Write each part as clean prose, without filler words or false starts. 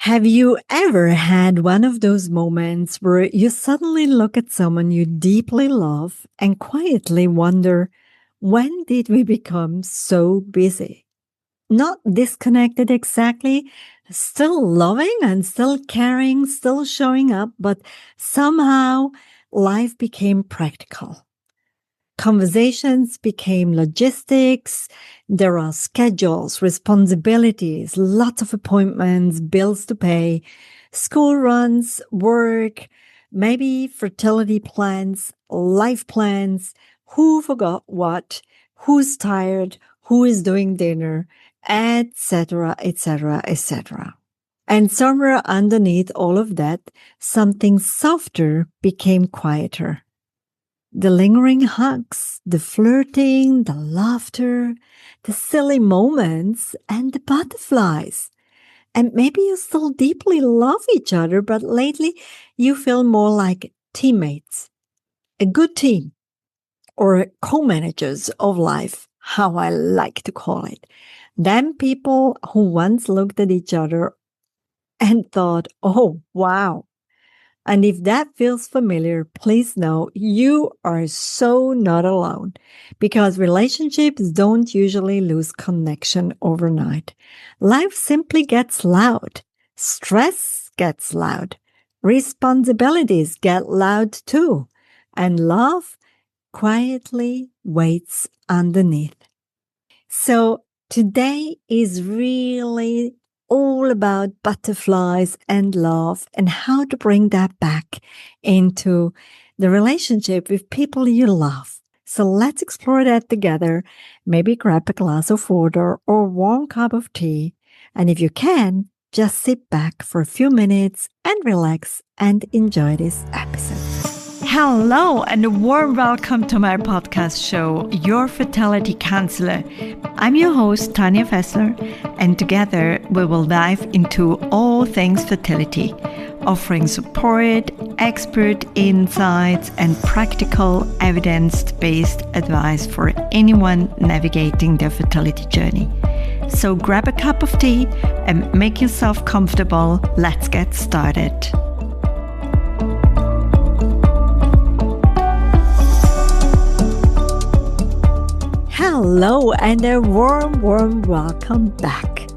Have you ever had one of those moments where you suddenly look at someone you deeply love and quietly wonder, when did we become so busy? Not disconnected exactly, still loving and still caring, still showing up, but somehow life became practical. Conversations became logistics. There are schedules, responsibilities, lots of appointments, bills to pay, school runs, work, maybe fertility plans, life plans, who forgot what, who's tired, who is doing dinner, etc., etc., etc. And somewhere underneath all of that, something softer became quieter. The lingering hugs, the flirting, the laughter, the silly moments, and the butterflies. And maybe you still deeply love each other, but lately you feel more like teammates, a good team, or co-managers of life, how I like to call it. Then people who once looked at each other and thought, oh, wow, and if that feels familiar, please know you are so not alone because relationships don't usually lose connection overnight. Life simply gets loud. Stress gets loud. Responsibilities get loud too. And love quietly waits underneath. So today is really all about butterflies and love and how to bring that back into the relationship with people you love. So let's explore that together. Maybe grab a glass of water or a warm cup of tea. And if you can, just sit back for a few minutes and relax and enjoy this episode. Hello, and a warm welcome to my podcast show, Your Fertility Counselor. I'm your host, Tanya Fessler, and together we will dive into all things fertility, offering support, expert insights, and practical, evidence-based advice for anyone navigating their fertility journey. So grab a cup of tea and make yourself comfortable. Let's get started. Hello and a warm welcome back.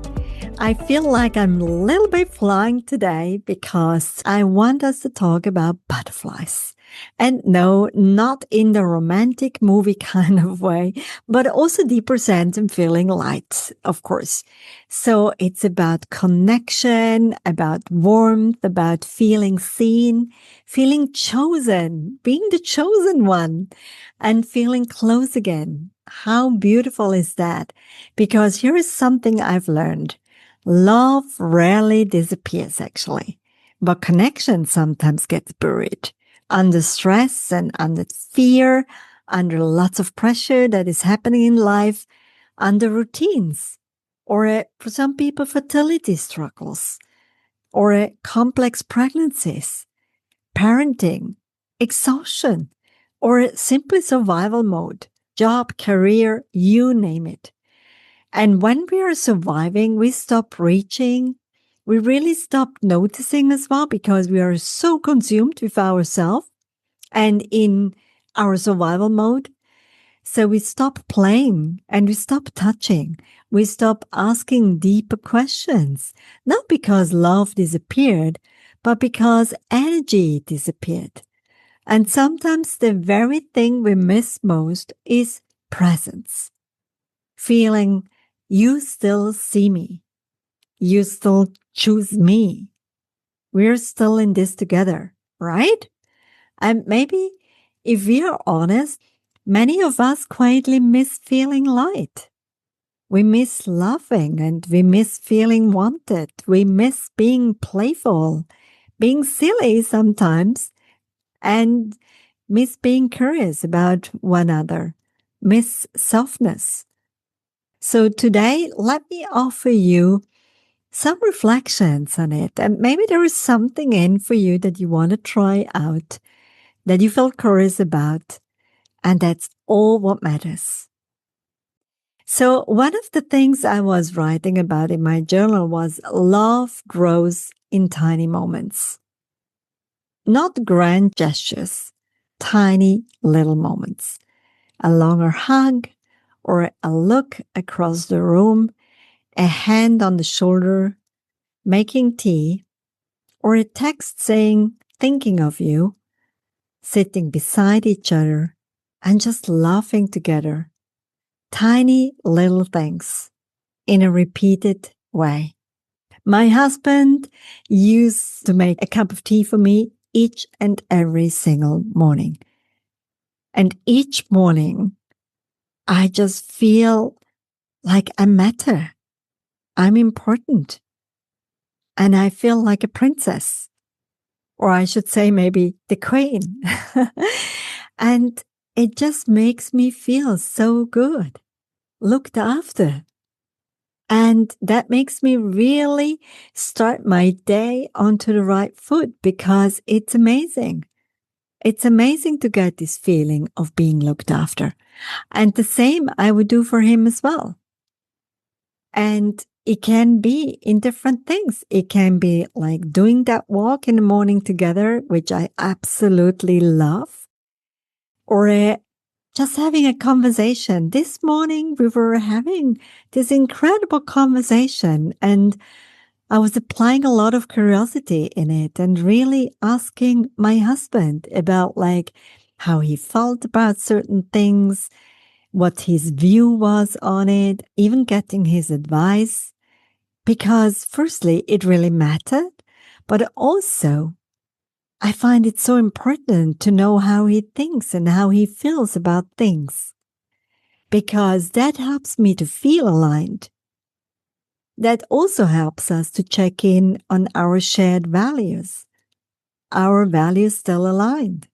I feel like I'm a little bit flying today because I want us to talk about butterflies. And no, not in the romantic movie kind of way, but also deeper sense and feeling light, of course. So it's about connection, about warmth, about feeling seen, feeling chosen, being the chosen one, and feeling close again. How beautiful is that? Because here is something I've learned. Love rarely disappears, actually, but connection sometimes gets buried under stress and under fear, under lots of pressure that is happening in life, under routines, or for some people, fertility struggles, or complex pregnancies, parenting, exhaustion, or simply survival mode, job, career, you name it. And when we are surviving, we stop reaching. We really stop noticing as well because we are so consumed with ourselves and in our survival mode. So we stop playing and we stop touching. We stop asking deeper questions, not because love disappeared, but because energy disappeared. And sometimes the very thing we miss most is presence. Feeling you still see me. You still choose me. We're still in this together, right? And maybe if we are honest, many of us quietly miss feeling light. We miss laughing and we miss feeling wanted. We miss being playful, being silly sometimes, and miss being curious about one another, miss softness. So today, let me offer you some reflections on it. And maybe there is something in for you that you want to try out, that you feel curious about. And that's all what matters. So, one of the things I was writing about in my journal was love grows in tiny moments, not grand gestures, tiny little moments. A longer hug, or a look across the room, a hand on the shoulder, making tea, or a text saying, thinking of you, sitting beside each other, and just laughing together. Tiny little things in a repeated way. My husband used to make a cup of tea for me each and every single morning. And each morning, I just feel like I matter. I'm important. And I feel like a princess. Or I should say, maybe the queen. And it just makes me feel so good, looked after. And that makes me really start my day onto the right foot because it's amazing. It's amazing to get this feeling of being looked after. And the same I would do for him as well. And it can be in different things. It can be like doing that walk in the morning together, which I absolutely love, or just having a conversation. This morning, we were having this incredible conversation, and I was applying a lot of curiosity in it and really asking my husband about like how he felt about certain things, what his view was on it, even getting his advice. Because firstly, it really mattered, but also I find it so important to know how he thinks and how he feels about things, because that helps me to feel aligned. That also helps us to check in on our shared values. Our values still aligned.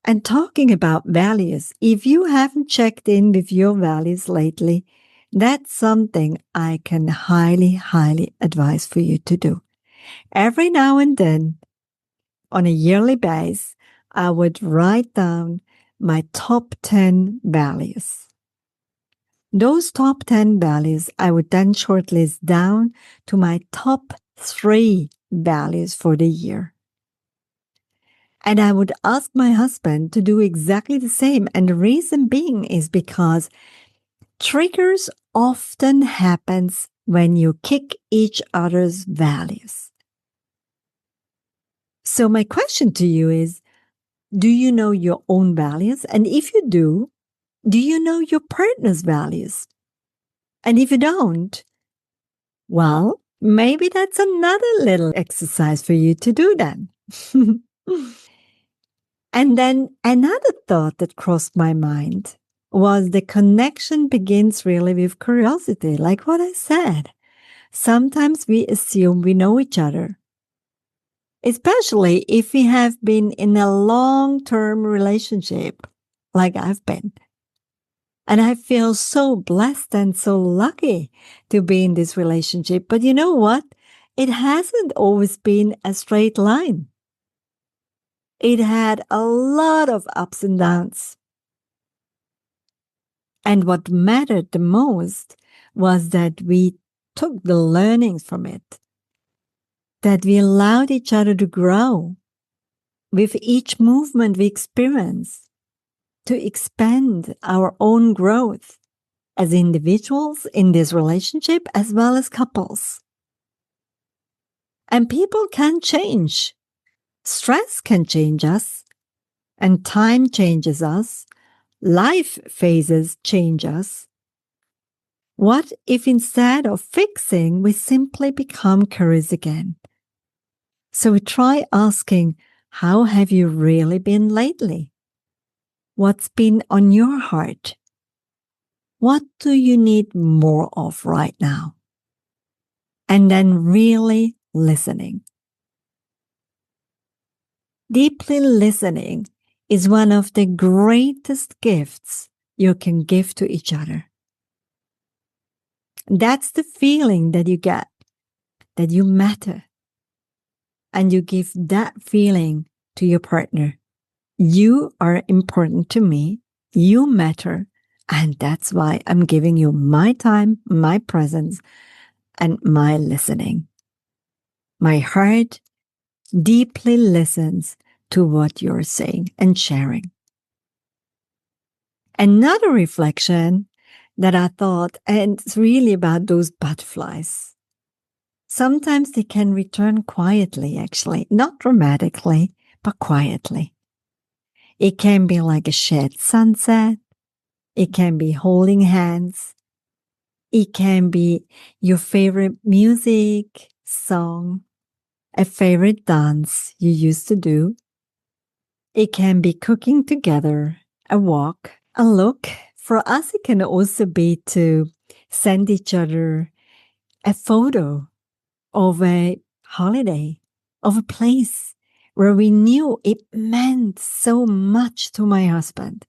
And talking about values, if you haven't checked in with your values lately, that's something I can highly, highly advise for you to do. Every now and then, on a yearly basis, I would write down my top 10 values. Those top 10 values, I would then shortlist down to my top 3 values for the year. And I would ask my husband to do exactly the same. And the reason being is because triggers often happens when you kick each other's values. So my question to you is, do you know your own values? And if you do you know your partner's values? And if you don't, well, maybe that's another little exercise for you to do then. And then another thought that crossed my mind was the connection begins really with curiosity, like what I said. Sometimes we assume we know each other, especially if we have been in a long-term relationship, like I've been. And I feel so blessed and so lucky to be in this relationship. But you know what? It hasn't always been a straight line. It had a lot of ups and downs. And what mattered the most was that we took the learnings from it, that we allowed each other to grow with each movement we experience, to expand our own growth as individuals in this relationship as well as couples. And people can change. Stress can change us, and time changes us. Life phases change us. What if instead of fixing, we simply become curious again? So we try asking, how have you really been lately? What's been on your heart? What do you need more of right now? And then really listening. Deeply listening is one of the greatest gifts you can give to each other. That's the feeling that you get, that you matter. And you give that feeling to your partner. You are important to me. You matter. And that's why I'm giving you my time, my presence, and my listening. My heart deeply listens to what you're saying and sharing. Another reflection that I thought, and it's really about those butterflies. Sometimes they can return quietly, actually, not dramatically, but quietly. It can be like a shared sunset. It can be holding hands. It can be your favorite music, song, a favorite dance you used to do. It can be cooking together, a walk, a look. For us, it can also be to send each other a photo of a holiday, of a place where we knew it meant so much to my husband.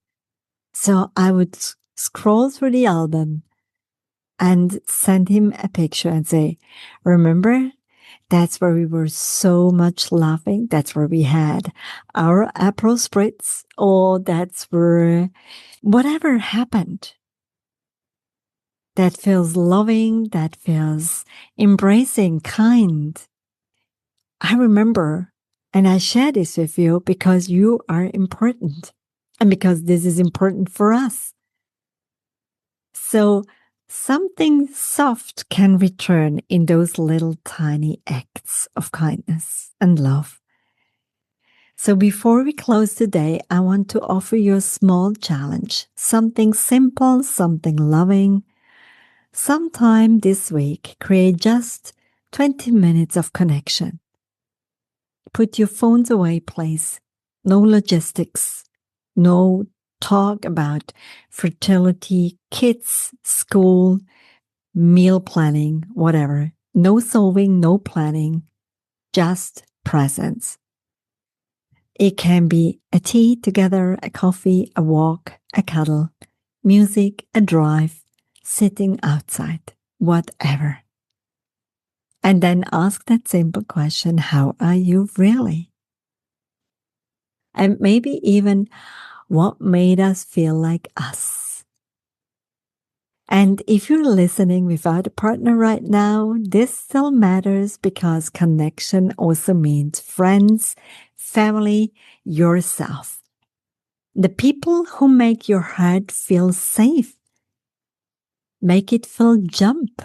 So I would scroll through the album and send him a picture and say, remember, that's where we were so much laughing. That's where we had our Aperol Spritz, or that's where whatever happened. That feels loving, that feels embracing, kind. I remember, and I share this with you because you are important and because this is important for us. So something soft can return in those little tiny acts of kindness and love. So before we close today, I want to offer you a small challenge, something simple, something loving. Sometime this week, create just 20 minutes of connection. Put your phones away, please. No logistics, no talk about fertility, kids, school, meal planning, whatever. No solving, no planning, just presence. It can be a tea together, a coffee, a walk, a cuddle, music, a drive, sitting outside, whatever. And then ask that simple question, how are you really? And maybe even what made us feel like us. And if you're listening without a partner right now, this still matters because connection also means friends, family, yourself. The people who make your heart feel safe. Make it feel jump.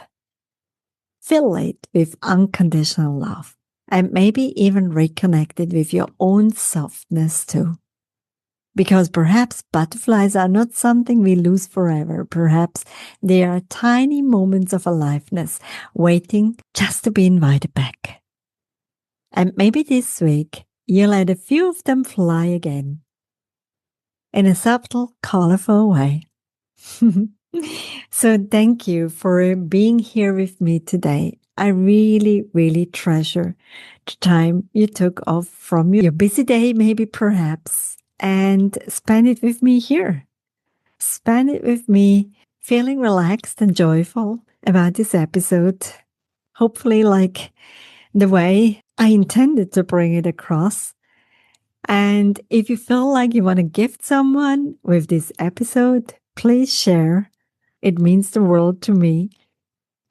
Fill it with unconditional love. And maybe even reconnected with your own softness too. Because perhaps butterflies are not something we lose forever. Perhaps they are tiny moments of aliveness waiting just to be invited back. And maybe this week, you let a few of them fly again. In a subtle, colorful way. So thank you for being here with me today. I really, really treasure the time you took off from your busy day, maybe perhaps, and spend it with me here. Spend it with me feeling relaxed and joyful about this episode. Hopefully like the way I intended to bring it across. And if you feel like you want to gift someone with this episode, please share. It means the world to me.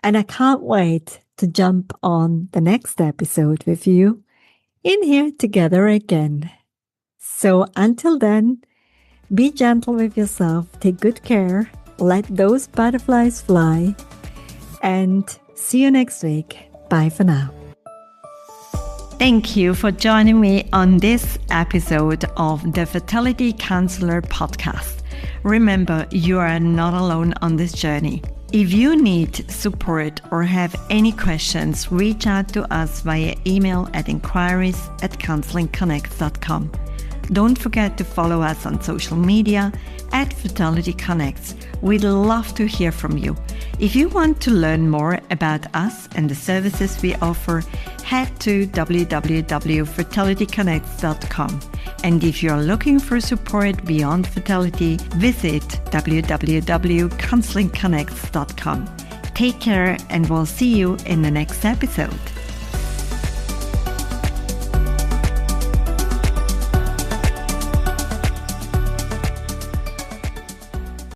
And I can't wait to jump on the next episode with you in here together again. So until then, be gentle with yourself, take good care, let those butterflies fly, and see you next week. Bye for now. Thank you for joining me on this episode of the Fertility Counselor podcast. Remember, you are not alone on this journey. If you need support or have any questions, reach out to us via email at inquiries@counselingconnects.com. Don't forget to follow us on social media at Fertility Connects. We'd love to hear from you. If you want to learn more about us and the services we offer, head to www.fertilityconnects.com. And if you're looking for support beyond fertility, visit www.counselingconnects.com. Take care, and we'll see you in the next episode.